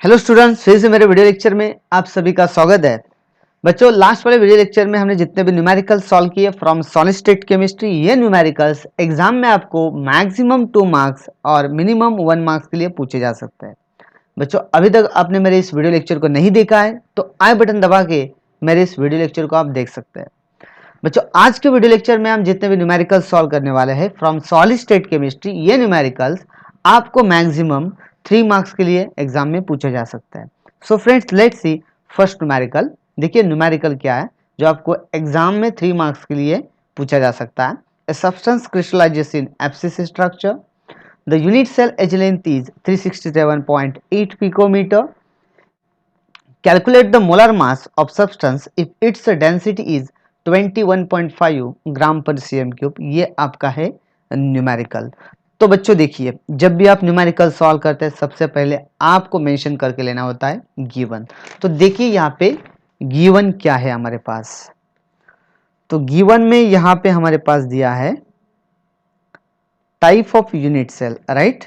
Hello students, फिर से मेरे वीडियो लेक्चर में आप सभी का स्वागत है। बच्चों, लास्ट वाले वीडियो लेक्चर में हमने जितने भी न्यूमेरिकल सॉल्व किए फ्रॉम सॉलिड स्टेट केमिस्ट्री, ये न्यूमेरिकल्स एग्जाम में आपको मैक्सिमम 2 मार्क्स और मिनिमम 1 मार्क्स के लिए पूछे जा सकते हैं। बच्चों, अभी तक आपने मेरे इस वीडियो लेक्चर को नहीं देखा है तो आई बटन दबा के मेरे इस वीडियो लेक्चर को आप देख सकते हैं। बच्चों, आज के वीडियो लेक्चर में हम जितने भी न्यूमेरिकल्स सॉल्व करने वाले हैं फ्रॉम सॉलिड स्टेट केमिस्ट्री, ये न्यूमेरिकल्स आपको मैक्सिमम 3 मार्क्स के लिए एग्जाम में पूछा जा सकता है। So friends, let's see first numerical. देखिए न्यूमेरिकल क्या है जो आपको एग्जाम में 3 मार्क्स के लिए पूछा जा सकता है। ए सब्सटेंस क्रिस्टलाइजेस इन एब्सिस structure, the unit cell edge length is 367.8 picometer. Calculate the molar mass of substance if its density is 21.5 gram per cm cube. ये आपका है न्यूमेरिकल। तो बच्चों देखिए, जब भी आप न्यूमेरिकल सॉल्व करते हैं सबसे पहले आपको मेंशन करके लेना होता है गिवन। तो देखिए यहाँ पे गिवन क्या है हमारे पास। तो गिवन में यहाँ पे हमारे पास दिया है type of unit cell, right.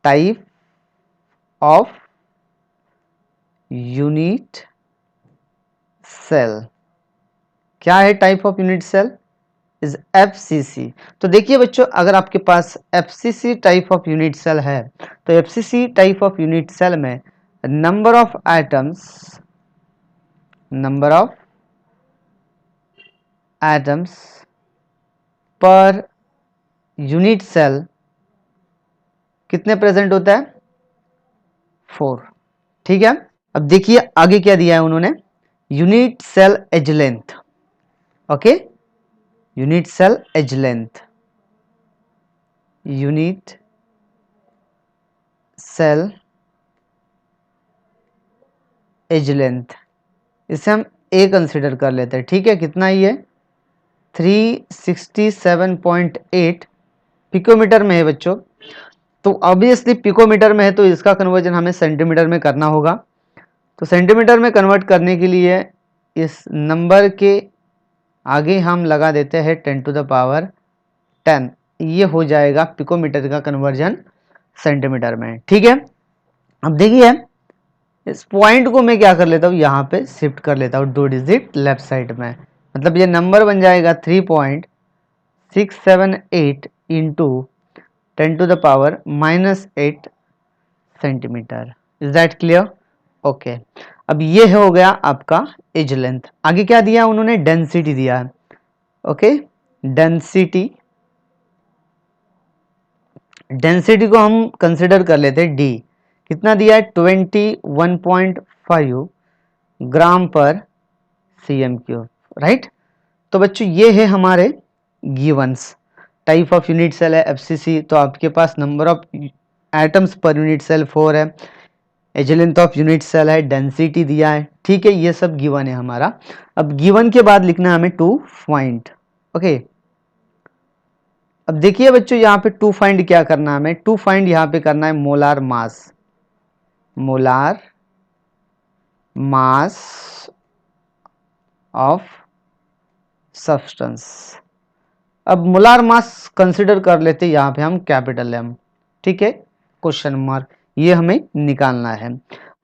Type of unit cell क्या है? Type of unit cell is FCC। तो देखिए बच्चों, अगर आपके पास FCC type of unit cell है तो FCC type of unit cell में number of atoms per unit cell कितने प्रेजेंट होता है? 4। ठीक है। अब देखिए आगे क्या दिया है उन्होंने, unit cell edge length. Okay, unit cell edge length, unit cell edge length, इसे हम ए कंसिडर कर लेते हैं। ठीक है, कितना ही है? 367.8 पिकोमीटर में है बच्चों। तो ऑब्वियसली पिकोमीटर में है तो इसका कन्वर्जन हमें सेंटीमीटर में करना होगा। तो सेंटीमीटर में कन्वर्ट करने के लिए इस नंबर के आगे हम लगा देते हैं 10 टू द पावर 10। ये हो जाएगा पिकोमीटर का कन्वर्जन सेंटीमीटर में। ठीक है। अब देखिए इस पॉइंट को मैं क्या कर लेता हूँ, यहाँ पे शिफ्ट कर लेता हूँ 2 डिजिट लेफ्ट साइड में। मतलब ये नंबर बन जाएगा 3.678 into 10 to the power -8 centimetre. Is that clear? Okay. अब ये हो गया आपका एज लेंथ। आगे क्या दिया उन्होंने? डेंसिटी दिया है। ओके, डेंसिटी, डेंसिटी को हम कंसिडर कर लेते हैं डी। कितना दिया है? 21.5 ग्राम पर cm क्यूब, राइट। तो बच्चों ये है हमारे givens. Type of unit cell है FCC, तो आपके पास number of atoms per unit cell 4 है, edge length of unit cell है, डेंसिटी दिया है। ठीक है, ये सब गिवन है हमारा। अब गिवन के बाद लिखना है हमें टू फाइंड। ओके, अब देखिए बच्चों यहाँ पे टू फाइंड क्या करना है हमें? टू फाइंड यहाँ पे करना है molar mass, molar mass of substance. अब मोलार मास कंसिडर कर लेते हैं यहाँ पे हम कैपिटल M। ठीक है, क्वेश्चन मार्क, ये हमें निकालना है।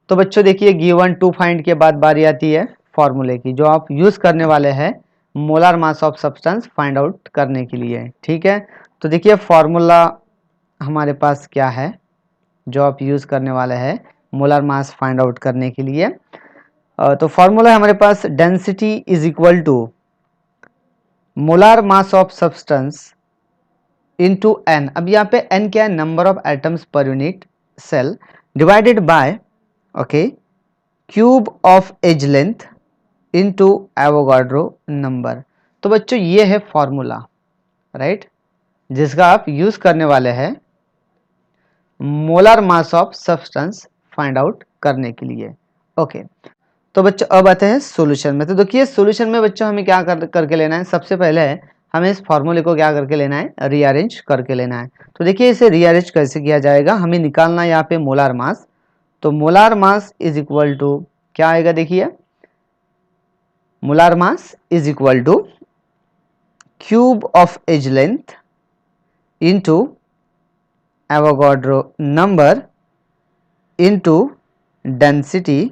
तो बच्चों देखिए गिवन टू फाइंड के बाद बारी आती है फॉर्मूले की, जो आप यूज करने वाले हैं molar mass of substance find out करने के लिए। ठीक है, तो देखिए फॉर्मूला हमारे पास क्या है जो आप यूज करने वाले हैं मोलार मास फाइंड आउट करने के लिए। तो फॉर्मूला है हमारे पास density is equal to molar mass of substance into n। अब यहाँ पे n क्या है? Number of atoms per unit cell divided by okay cube of edge length into Avogadro number. तो बच्चों ये है फॉर्मूला, राइट, जिसका आप यूज करने वाले हैं molar mass of substance find out करने के लिए। ओके, तो बच्चों अब आते हैं सॉल्यूशन में। तो देखिए सॉल्यूशन में बच्चों हमें क्या करके लेना है? सबसे पहले हमें इस फॉर्मूले को क्या करके लेना है? रीअरेंज करके लेना है। तो देखिए इसे रीअरेंज कैसे किया जाएगा? हमें निकालना है यहाँ पे मोलार मास। तो molar mass is equal to क्या आएगा? देखिए molar mass is equal to cube of edge length into Avogadro number into density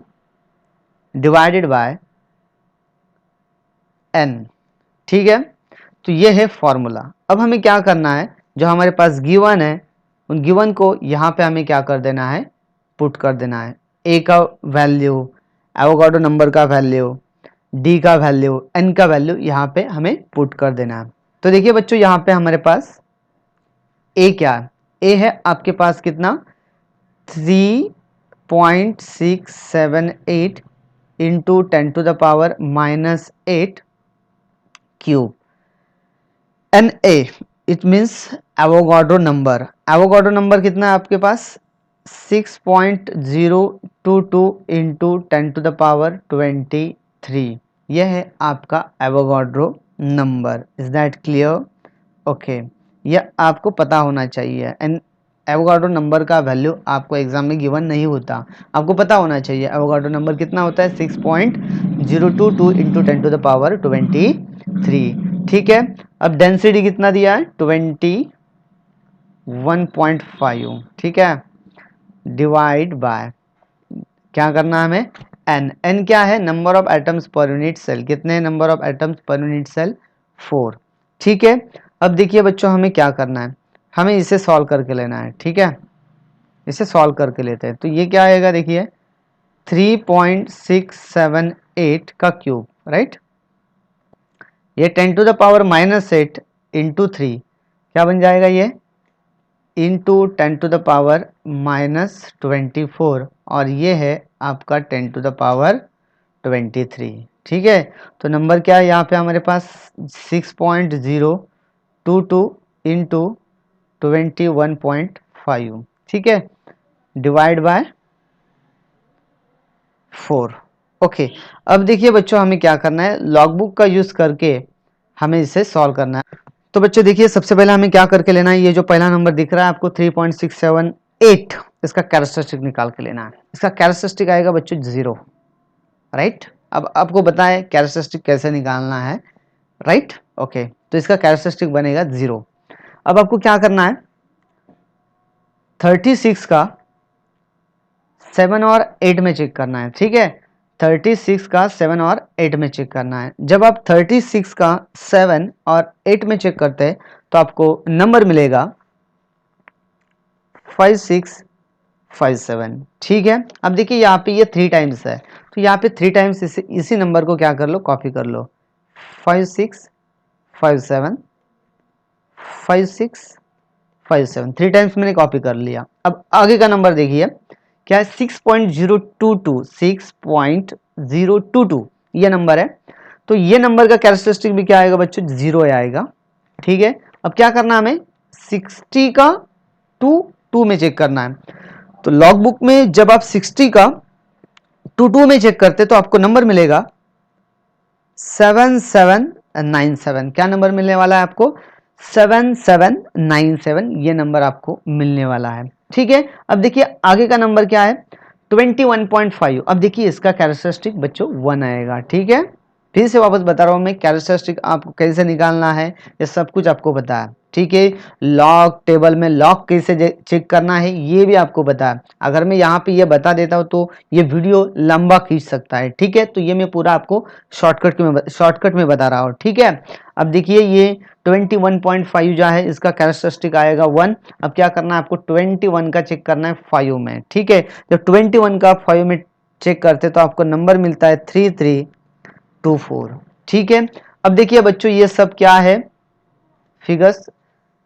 divided by n। ठीक है, तो ये है फॉर्मूला। अब हमें क्या करना है, जो हमारे पास गिवन है उन गिवन को यहाँ पे हमें क्या कर देना है, पुट कर देना है। a का वैल्यू, एवोगाड्रो नंबर का वैल्यू, d का वैल्यू, n का वैल्यू यहाँ पे हमें पुट कर देना है। तो देखिए बच्चों यहाँ पे हमारे पास a क्या है, a है आपके पास कितना 3.678 into 10⁻⁻8 cube. N A it means Avogadro number. Avogadro number कितना है आपके पास 6.022 इंटू 10⁻23। यह है आपका Avogadro number. Is that clear? Okay, यह आपको पता होना चाहिए। एंड एवोगाड्रो नंबर का वैल्यू आपको एग्जाम में गिवन नहीं होता, आपको पता होना चाहिए एवोगाड्रो नंबर कितना होता है 6.022 इंटू 10⁻23। ठीक है, अब डेंसिटी कितना दिया है 21.5। ठीक है, डिवाइड बाय क्या करना है हमें n। n क्या है, number of atoms per unit cell. कितने number of atoms per unit cell 4। ठीक है, अब देखिए बच्चों हमें क्या करना है, हमें इसे सॉल्व करके लेना है। ठीक है, इसे सॉल्व करके लेते हैं। तो ये क्या आएगा देखिए 3.678 का क्यूब, राइट। ये 10⁻⁻8 इंटू 3 क्या बन जाएगा, ये इंटू 10⁻⁻24 और ये है आपका 10⁻23। ठीक है, तो नंबर क्या है यहाँ पे हमारे पास 6.022 इंटू 21.5। ठीक है, डिवाइड बाय 4। ओके, अब देखिए बच्चों हमें क्या करना है, लॉग बुक का यूज करके हमें इसे सॉल्व करना है। तो बच्चों देखिए सबसे पहले हमें क्या करके लेना है, ये जो पहला नंबर दिख रहा है आपको 3.678, इसका कैरेक्टरिस्टिक निकाल के लेना है। इसका कैरेक्टरिस्टिक आएगा बच्चों 0, राइट। अब आपको बताएं कैरेक्टरिस्टिक कैसे निकालना है, राइट। ओके, तो इसका कैरेक्टरिस्टिक बनेगा 0। अब आपको क्या करना है, 36 का 7 और 8 में चेक करना है। ठीक है, 36 का 7 और 8 में चेक करना है। जब आप 36 का 7 और 8 में चेक करते हैं तो आपको नंबर मिलेगा 5657। ठीक है, अब देखिए यहाँ पे ये 3 टाइम्स है, तो यहाँ पे 3 टाइम्स इसी नंबर को क्या कर लो, कॉपी कर लो। 5657 5657 3 टाइम्स मैंने कॉपी कर लिया। अब आगे का नंबर देखिए क्या है 6.022 ये नंबर है। तो ये नंबर का कैरेक्टरिस्टिक भी क्या आएगा बच्चों 0 आएगा। ठीक है, अब क्या करना है हमें 60 का 2 में चेक करना है। तो लॉग बुक में जब आप 60 का 2 में चेक करते तो आपको नंबर मिलेगा 7797। क्या नंबर मिलने वाला है आपको 7797, ये नंबर आपको मिलने वाला है। ठीक है, अब देखिए आगे का नंबर क्या है 21.5। अब देखिए इसका कैरेक्टरिस्टिक बच्चों 1 आएगा। ठीक है, फिर से वापस बता रहा हूं मैं, कैरेक्टरिस्टिक आपको कैसे निकालना है ये सब कुछ आपको बताया। ठीक है, लॉग टेबल में लॉग कैसे चेक करना है ये भी आपको बताया। अगर मैं यहाँ पे ये बता देता हूँ तो ये वीडियो लंबा खींच सकता है। ठीक है, तो ये मैं पूरा आपको शॉर्टकट में बता रहा हूँ। ठीक है, अब देखिए ये 21.5 जो है इसका कैरेक्टरिस्टिक आएगा 1। अब क्या करना है आपको 21 का चेक करना है 5 में। ठीक है, जब 21 का 5 में चेक करते तो आपको नंबर मिलता है 3324। ठीक है, अब देखिए बच्चों ये सब क्या है फिगर्स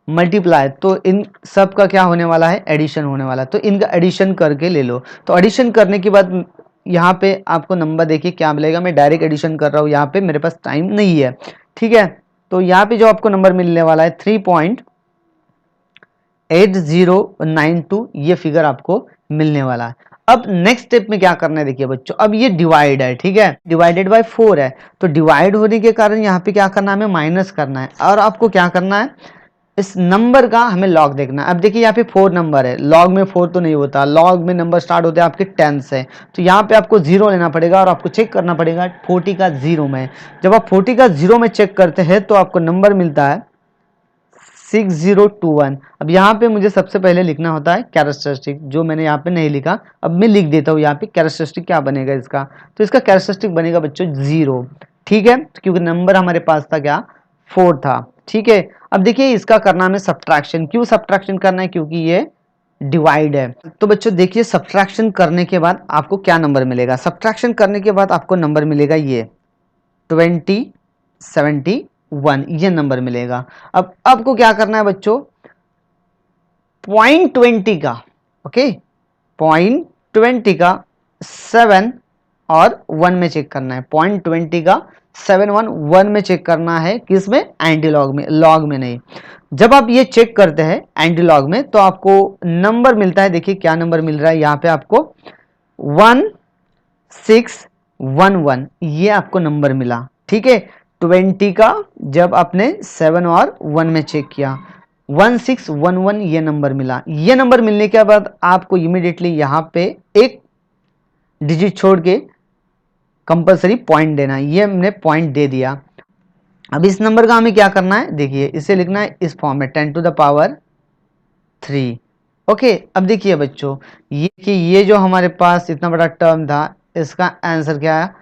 मल्टीप्लाई, तो इन सब का क्या होने वाला है एडिशन होने वाला है। तो इनका एडिशन करके ले लो। तो एडिशन करने के बाद यहाँ पे आपको नंबर देखिए क्या मिलेगा, मैं डायरेक्ट एडिशन कर रहा हूँ, यहाँ पे मेरे पास टाइम नहीं है। ठीक है, तो यहाँ पे जो आपको नंबर मिलने वाला है 3.8092, ये फिगर आपको मिलने वाला है। अब नेक्स्ट स्टेप में क्या करना है देखिए बच्चों, अब ये डिवाइड है। ठीक है, डिवाइडेड बाय 4 है, तो डिवाइड होने के कारण यहाँ पे क्या करना है हमें माइनस करना है। और आपको क्या करना है इस नंबर का हमें लॉग देखना है। अब देखिए यहाँ पे 4 नंबर है, लॉग में 4 तो नहीं होता, लॉग में नंबर स्टार्ट होते हैं आपके 10 से। तो यहाँ पे आपको 0 लेना पड़ेगा और आपको चेक करना पड़ेगा 40 का 0 में। जब आप 40 का 0 में चेक करते हैं तो आपको नंबर मिलता है 6021। अब यहाँ पे मुझे सबसे पहले लिखना होता है कैरेक्टरिस्टिक, जो मैंने यहाँ पे नहीं लिखा, अब मैं लिख देता हूँ यहाँ पे कैरेक्टरिस्टिक क्या बनेगा इसका। तो इसका कैरेक्टरिस्टिक बनेगा बच्चों 0, ठीक है, क्योंकि नंबर हमारे पास था क्या 4 था, ठीक है। अब देखिए इसका करना हमें सब्ट्रैक्शन, क्यों सब्ट्रैक्शन करना है, क्योंकि ये डिवाइड है। तो बच्चों देखिए सब्ट्रैक्शन करने के बाद आपको क्या नंबर मिलेगा, सब्ट्रैक्शन करने के बाद आपको नंबर मिलेगा ये 2071, ये नंबर मिलेगा। अब आपको क्या करना है बच्चों, पॉइंट 20 का, ओके, पॉइंट 20 का 7 और 1 में चेक करना है, पॉइंट 20 का 7 1 में चेक करना है, किसमें, एंटी लॉग में, लॉग में नहीं। जब आप ये चेक करते हैं एंटी लॉग में तो आपको नंबर मिलता है, देखिए क्या नंबर मिल रहा है यहाँ पे आपको 1611, ये आपको नंबर मिला, ठीक है। 20 का जब आपने 7 और 1 में चेक किया 1611 ये नंबर मिला। ये नंबर मिलने के बाद आपको इमीडिएटली यहाँ पे एक डिजिट छोड़ के कंपलसरी पॉइंट देना है, ये हमने पॉइंट दे दिया। अब इस नंबर का हमें क्या करना है, देखिए इसे लिखना है इस फॉर्म में 10 टू द पावर 3, ओके। अब देखिए बच्चों ये जो हमारे पास इतना बड़ा टर्म था इसका आंसर क्या है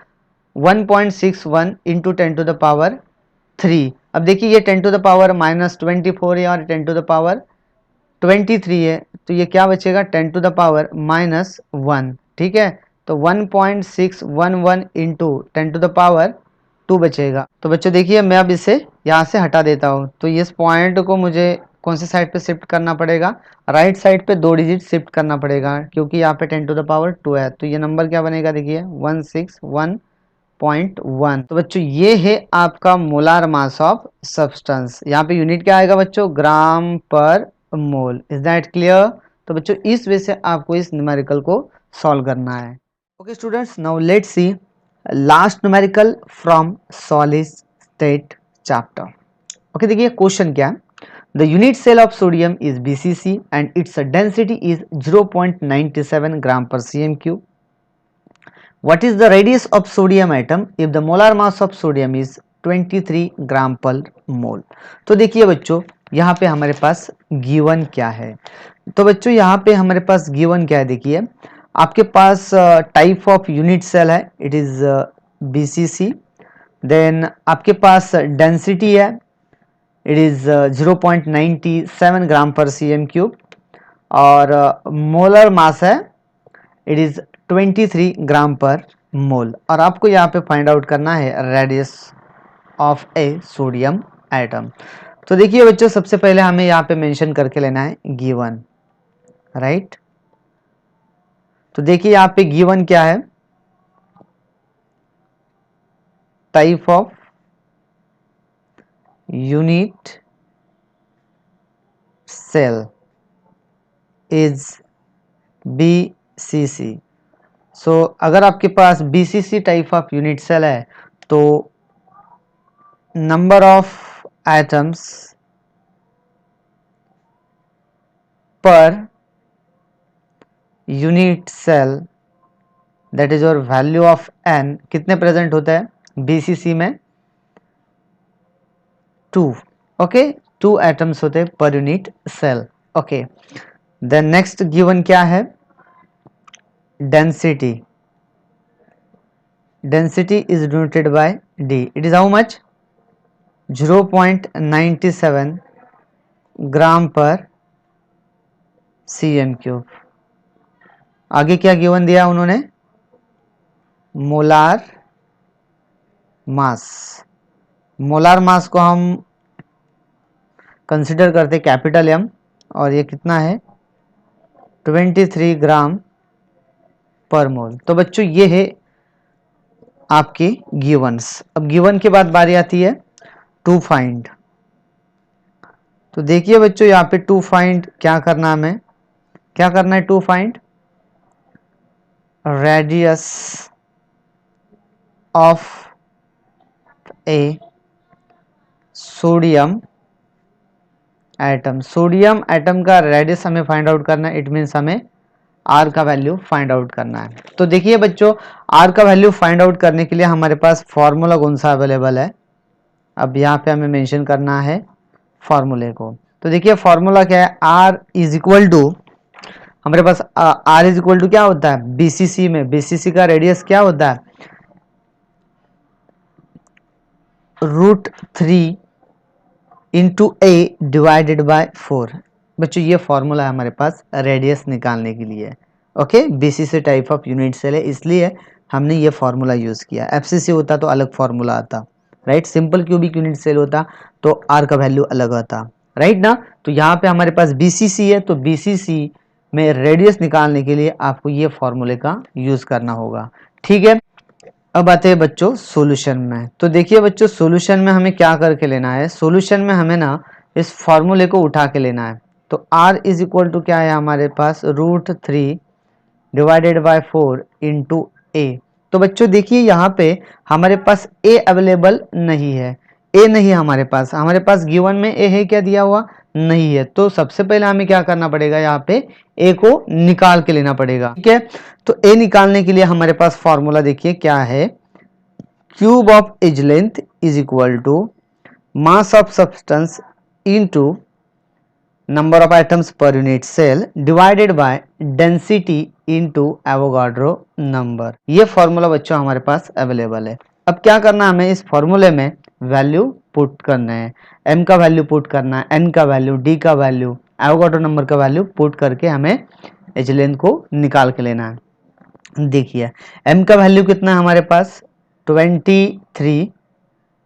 1.61 इंटू 10 टू द पावर 3। अब देखिए ये 10 टू द पावर -24 है और 10 टू द पावर 23 है, तो ये क्या बचेगा 10 टू द पावर -1, ठीक है। तो 1.611 इंटू 10 टू द पावर 2 बचेगा। तो बच्चों देखिए मैं अब इसे यहाँ से हटा देता हूँ, तो इस पॉइंट को मुझे कौन सी साइड पे शिफ्ट करना पड़ेगा, राइट साइड पे 2 डिजिट शिफ्ट करना पड़ेगा, क्योंकि यहाँ पे 10 टू द पावर 2 है। तो ये नंबर क्या बनेगा, देखिए 161.1। तो बच्चों ये है आपका मोलार मास ऑफ सब्सटेंस। यहाँ पे यूनिट क्या आएगा बच्चों, ग्राम पर मोल। Is that clear. तो बच्चों इस वे से आपको इस न्यूमेरिकल को सॉल्व करना है। Okay students, now let's see last numerical from solid state chapter. Okay देखिए क्वेश्चन क्या है, the unit cell of sodium is BCC and its density is 0.97 gram per cm3। What is the radius of sodium atom if the molar mass of sodium is 23 ग्राम पर मोल। तो देखिए बच्चों यहाँ पे हमारे पास गिवन क्या है, तो बच्चों यहाँ पे हमारे पास गिवन क्या है, देखिए आपके पास टाइप ऑफ यूनिट सेल है, इट इज BCC। देन आपके पास डेंसिटी है, it is 0.97 gram per cm3, और मोलर मास है, इट इज 23 ग्राम पर मोल। और आपको यहाँ पे फाइंड आउट करना है radius of a sodium atom. तो देखिए बच्चों सबसे पहले हमें यहाँ पे मेंशन करके लेना है गिवन, राइट। तो देखिए यहाँ पे गिवन क्या है, type of unit cell is BCC। सो अगर आपके पास BCC type of unit cell है तो number of atoms per unit cell that is और वैल्यू ऑफ n कितने प्रेजेंट होता है BCC में, 2, ओके, 2 एटम्स होते हैं per unit cell, okay. Then next given क्या है, density, density is denoted by D, it is how much 0.97 gram per cm3। आगे क्या गिवन दिया उन्होंने, मोलार मास, मोलार मास को हम कंसिडर करते कैपिटल M, और ये कितना है 23 ग्राम पर मोल। तो बच्चों ये है आपके गिवंस। अब गिवन के बाद बारी आती है टू फाइंड। तो देखिए बच्चों यहाँ पे टू फाइंड क्या करना है, हमें क्या करना है, to find radius of a sodium atom. Sodium atom का रेडियस हमें फाइंड आउट करना है, इट मीन्स हमें आर का वैल्यू फाइंड आउट करना है। तो देखिए बच्चों आर का वैल्यू फाइंड आउट करने के लिए हमारे पास फॉर्मूला कौन सा अवेलेबल है, अब यहाँ पे हमें मेंशन करना है फॉर्मूले को। तो देखिए फॉर्मूला क्या है, आर इज इक्वल टू, हमारे पास आर इज इक्वल टू क्या होता है, बीसीसी में बीसीसी का रेडियस क्या होता है, √3 इंटू ए डिवाइडेड बाय 4। बच्चों ये फॉर्मूला है हमारे पास रेडियस निकालने के लिए। Okay, BCC type of unit cell है इसलिए हमने ये फॉर्मूला यूज किया। एफसीसी होता तो अलग फॉर्मूला आता, right. Simple cubic unit cell होता तो आर का वैल्यू अलग आता, राइट ना। तो यहाँ पे हमारे पास बीसीसी है, तो बीसीसी में रेडियस निकालने के लिए आपको ये फॉर्मूले का यूज करना होगा, ठीक है। अब आते हैं बच्चों सॉल्यूशन में। तो देखिए बच्चों सॉल्यूशन में हमें क्या करके लेना है, सॉल्यूशन में हमें ना इस फॉर्मूले को उठा के लेना है। तो r इज इक्वल टू क्या है हमारे पास, √3 डिवाइडेड बाय 4 इंटू ए। तो बच्चों देखिए यहाँ पे हमारे पास a अवेलेबल नहीं है, a नहीं है हमारे पास गिवन में a है क्या दिया हुआ, नहीं है। तो सबसे पहले हमें क्या करना पड़ेगा, यहाँ पे a को निकाल के लेना पड़ेगा, ठीक है। तो a निकालने के लिए हमारे पास फॉर्मूला देखिए क्या है, cube of edge length is equal to mass of substance into number of items per unit cell divided by density into Avogadro number. ये फॉर्मूला बच्चों हमारे पास अवेलेबल है। अब क्या करना है, हमें इस फॉर्मूले में वैल्यू पुट करना है, m का वैल्यू पुट करना है, n का वैल्यू, d का वैल्यू, एवोगाड्रो नंबर का वैल्यू पुट करके हमें एज लेंथ को निकाल के लेना है। देखिए m का वैल्यू कितना है हमारे पास, 23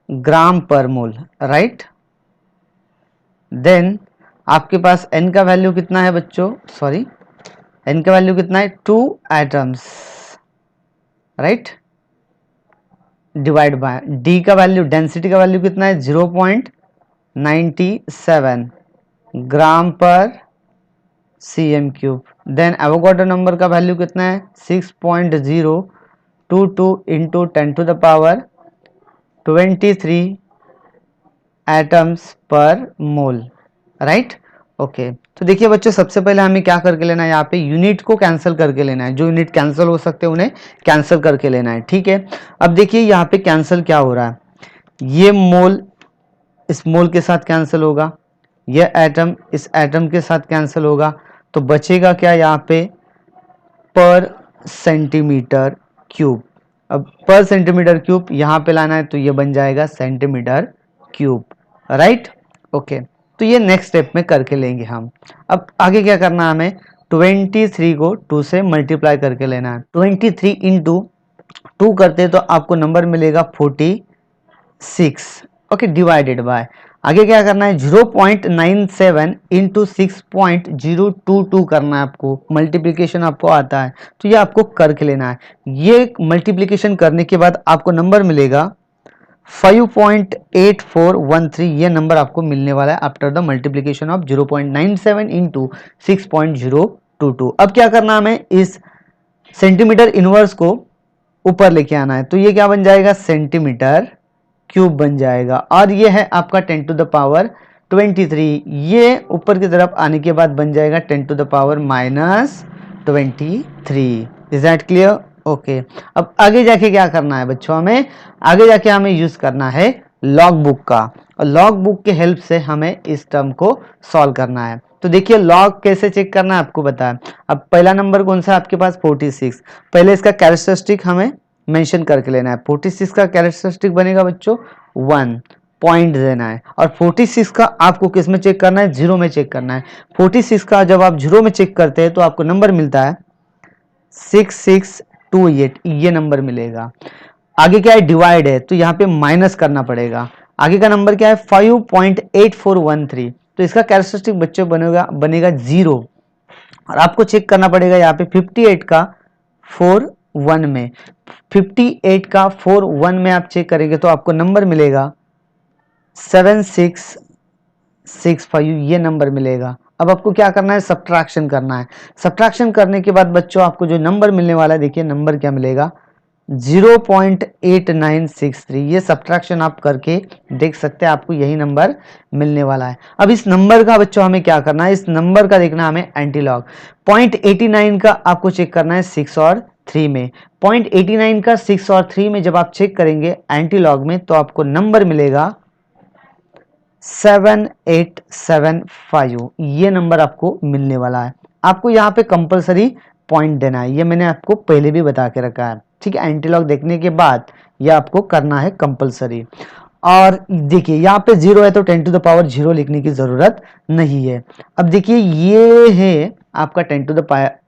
ग्राम पर मोल, राइट। देन आपके पास n का वैल्यू कितना है बच्चों, सॉरी n का वैल्यू कितना है, 2 atoms, right, divide by d का वैल्यू, डेंसिटी का वैल्यू कितना है, 0.97 gram per cm cube. Then Avogadro number का वैल्यू कितना है, 6.022 इंटू 10⁻23 एटम्स पर मोल, राइट। ओके, तो देखिए बच्चों सबसे पहले हमें क्या करके लेना है, यहाँ पे यूनिट को कैंसिल करके लेना है, जो यूनिट कैंसिल हो सकते हैं उन्हें कैंसिल करके लेना है, ठीक है। अब देखिए यहाँ पे कैंसिल क्या हो रहा है, ये मोल इस मोल के साथ कैंसिल होगा, यह एटम इस एटम के साथ कैंसिल होगा, तो बचेगा क्या यहाँ पे, पर सेंटीमीटर क्यूब। अब पर सेंटीमीटर क्यूब यहाँ पे लाना है तो ये बन जाएगा सेंटीमीटर क्यूब, राइट। ओके, तो ये नेक्स्ट स्टेप में करके लेंगे हम। अब आगे क्या करना है, हमें 23 को 2 से मल्टीप्लाई करके लेना है। 23 इंटू 2 करते तो आपको नंबर मिलेगा 46, ओके, डिवाइडेड बाय, आगे क्या करना है, 0.97 इंटू 6.022 करना है आपको, मल्टीप्लीकेशन आपको आता है तो ये आपको करके लेना है। ये मल्टीप्लीकेशन करने के बाद आपको नंबर मिलेगा 5.8413, ये नंबर आपको मिलने वाला है after the multiplication of 0.97 into 6.022। अब क्या करना है, हमें इस सेंटीमीटर इनवर्स को ऊपर लेके आना है, तो ये क्या बन जाएगा, सेंटीमीटर क्यूब बन जाएगा, और ये है आपका 10⁻23, ये ऊपर की तरफ आने के बाद बन जाएगा 10⁻23। Is that clear, okay. अब आगे जाके क्या करना है बच्चों, हमें आगे जाके हमें यूज करना है लॉग बुक का, और लॉग बुक के हेल्प से हमें इस टर्म को सॉल्व करना है। तो देखिए लॉग कैसे चेक करना है आपको बताया। अब पहला नंबर कौन सा है आपके पास, 46, पहले इसका कैरेक्टरिस्टिक हमें मेंशन करके लेना है। 46 का कैरेक्टरिस्टिक बनेगा बच्चों 1 पॉइंट देना है, और 46 का आपको किस में चेक करना है, 0 में चेक करना है। 46 का जब आप 0 में चेक करते हैं तो आपको नंबर मिलता है 6628, ये नंबर मिलेगा। आगे क्या है, डिवाइड है तो यहाँ पे माइनस करना पड़ेगा। आगे का नंबर क्या है, 5.8413, तो इसका कैरेक्टरिस्टिक बच्चों बनेगा 0, और आपको चेक करना पड़ेगा यहाँ पे 58 का 4 1 में, 58 का 4 1 में आप चेक करेंगे तो आपको नंबर मिलेगा 7665, ये नंबर मिलेगा। अब आपको क्या करना है, सब्ट्रैक्शन करना है। सब्ट्रैक्शन करने के बाद बच्चों आपको जो नंबर मिलने वाला है, देखिए नंबर क्या मिलेगा, 0.8963, ये सब्ट्रैक्शन आप करके देख सकते हैं, आपको यही नंबर मिलने वाला है। अब इस नंबर का बच्चों हमें क्या करना है, इस नंबर का देखना हमें एंटीलॉग। 0.89 का आपको चेक करना है 6 और 3 में, 0.89 का 6 और 3 में जब आप चेक करेंगे एंटीलॉग में तो आपको नंबर मिलेगा 7875 ये नंबर आपको मिलने वाला है। आपको यहाँ पे कंपलसरी पॉइंट देना है, ये मैंने आपको पहले भी बता के रखा है, ठीक है। एंटीलॉग देखने के बाद ये आपको करना है कंपलसरी। और देखिए यहाँ पे 0 है तो 10 टू द पावर 0 लिखने की जरूरत नहीं है। अब देखिए ये है आपका 10 टू द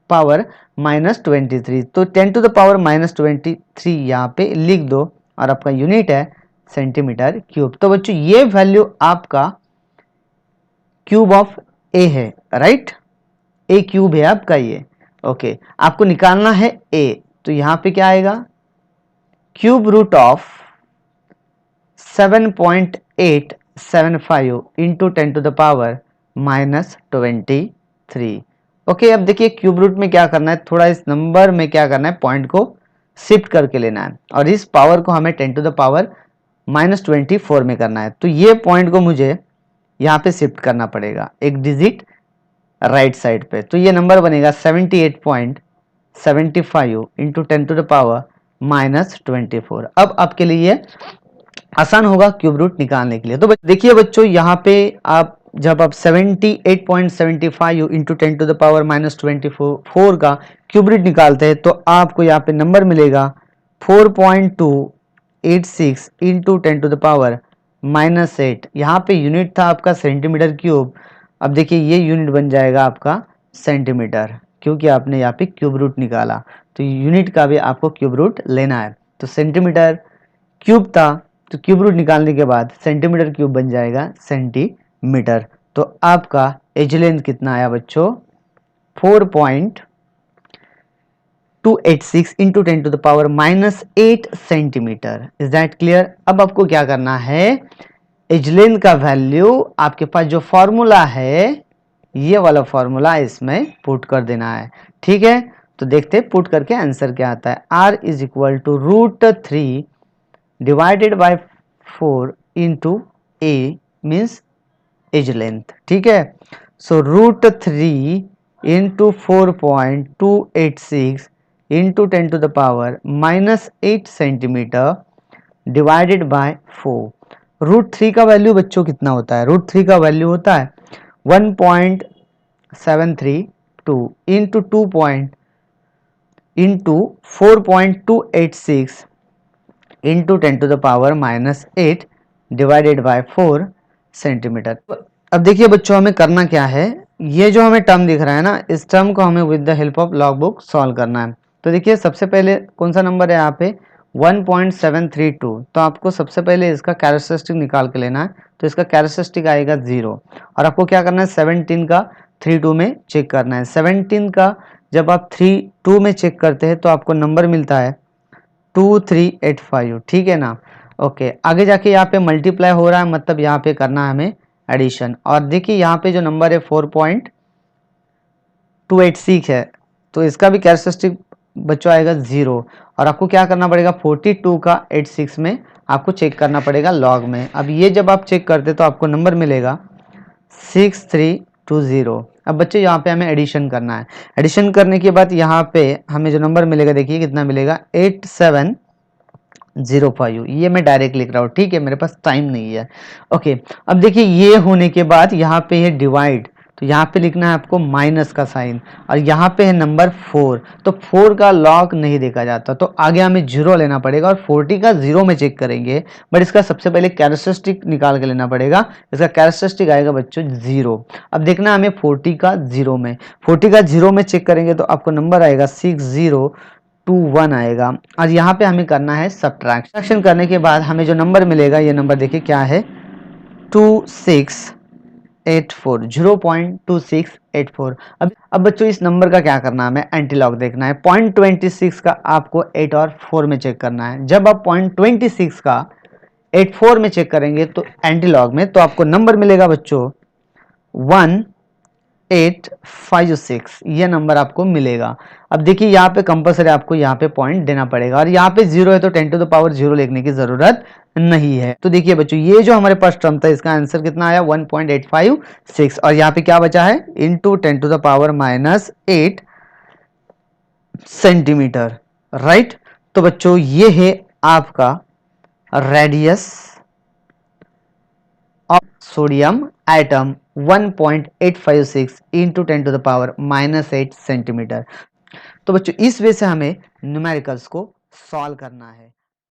पावर -23, तो 10 टू द पावर -23 यहाँ पे लिख दो और आपका यूनिट है सेंटीमीटर क्यूब। तो बच्चों ये वैल्यू आपका क्यूब ऑफ ए है, राइट, ए क्यूब है आपका ये। ओके, आपको निकालना है ए, तो यहां पे क्या आएगा, cube root of 7.875 into 10 to the power -23। Okay, अब देखिए क्यूब रूट में क्या करना है, थोड़ा इस नंबर में क्या करना है, पॉइंट को शिफ्ट करके लेना है और इस पावर को हमें 10 टू द पावर -24 में करना है। तो ये पॉइंट को मुझे यहाँ पे शिफ्ट करना पड़ेगा एक डिजिट राइट साइड पे, तो ये नंबर बनेगा 78.75 इंटू 10 टू द पावर -24। अब आपके लिए आसान होगा क्यूब रूट निकालने के लिए। तो देखिए बच्चों यहाँ पे आप जब आप 78.75 इंटू 10 टू द पावर -24 का क्यूब रूट निकालते हैं तो आपको यहाँ पे नंबर मिलेगा 4.286 इंटू 10 टू द पावर -8। यहाँ पे यूनिट था आपका सेंटीमीटर क्यूब। अब देखिए ये यूनिट बन जाएगा आपका सेंटीमीटर, क्योंकि आपने यहाँ पे क्यूब रूट निकाला, तो यूनिट का भी आपको क्यूब रूट लेना है। तो सेंटीमीटर क्यूब था, तो क्यूब रूट निकालने के बाद सेंटीमीटर क्यूब बन जाएगा सेंटीमीटर। तो आपका एज लेंथ कितना आया बच्चों, 4.286 into 10 to the power -8 centimetre. Is that clear? अब आपको क्या करना है, एज लेंथ का वैल्यू आपके पास जो फॉर्मूला है ये वाला फॉर्मूला इसमें पुट कर देना है, ठीक है। तो देखते पुट करके आंसर क्या आता है, r is equal to √3 divided by 4 into a means edge length, ठीक है। So √3 into 4.286 into 10 to the power -8 centimetre divided by 4। √3 का वैल्यू बच्चों कितना होता है, √3 का वैल्यू होता है 1.732 into 4.286 into 10 to the power -8 divided by 4 centimetre. अब देखिए बच्चों हमें करना क्या है, ये जो हमें टर्म दिख रहा है ना, इस टर्म को हमें with the help of log book solve करना है। तो देखिए सबसे पहले कौन सा नंबर है यहाँ पे 1.732, तो आपको सबसे पहले इसका कैरेक्टरिस्टिक निकाल के लेना है। तो इसका कैरेक्टरिस्टिक आएगा 0 और आपको क्या करना है 17 का 32 में चेक करना है। 17 का जब आप 32 में चेक करते हैं तो आपको नंबर मिलता है 2385, ठीक है ना। ओके, आगे जाके यहाँ पे मल्टीप्लाई हो रहा है, मतलब यहाँ पे करना है हमें एडिशन। और देखिए यहाँ पे जो नंबर है 4.286 है, तो इसका भी कैरेक्टरिस्टिक बच्चों आएगा 0 और आपको क्या करना पड़ेगा 42 का 86 में आपको चेक करना पड़ेगा लॉग में। अब ये जब आप चेक करते तो आपको नंबर मिलेगा 6320। अब बच्चे यहाँ पे हमें एडिशन करना है। एडिशन करने के बाद यहाँ पे हमें जो नंबर मिलेगा देखिए कितना मिलेगा 8705। ये मैं डायरेक्ट लिख रहा हूँ, ठीक है, मेरे पास टाइम नहीं है। ओके, अब देखिए ये होने के बाद यहाँ पे है डिवाइड, तो यहाँ पे लिखना है आपको माइनस का साइन और यहाँ पे है नंबर 4, तो 4 का लॉग नहीं देखा जाता, तो आगे हमें 0 लेना पड़ेगा और 40 का 0 में चेक करेंगे। बट इसका सबसे पहले कैरेक्टरिस्टिक निकाल के लेना पड़ेगा, इसका कैरेक्टरिस्टिक आएगा बच्चों 0। अब देखना हमें 40 का 0 में, 40 का 0 में चेक करेंगे तो आपको नंबर आएगा 6021 आएगा। और यहाँ पे हमें करना है सब्ट्रैक्शन करने के बाद हमें जो नंबर मिलेगा, ये नंबर देखिए क्या है 2684, 0.2684। अब बच्चों इस नंबर का क्या करना है, हमें एंटीलॉग देखना है। 0.26 का आपको 8 और 4 में चेक करना है। जब आप 0.26 का 8 4 में चेक करेंगे तो एंटीलॉग में, तो आपको नंबर मिलेगा बच्चों 1856, ये नंबर आपको मिलेगा। अब देखिए यहाँ पे कंपलसरी आपको यहाँ पे पॉइंट देना पड़ेगा और यहाँ पे 0 है तो 10 टू द पावर 0 लिखने की जरूरत नहीं है। तो देखिए बच्चों ये जो हमारे पास टर्म था इसका आंसर कितना आया 1.856 और यहाँ पे क्या बचा है into 10 to the power -8 centimetre, right. तो बच्चों ये है आपका radius of sodium atom 1.856 into 10⁻⁻8 centimetre. तो बच्चों इस वे से हमें न्यूमेरिकल्स को सॉल्व करना है।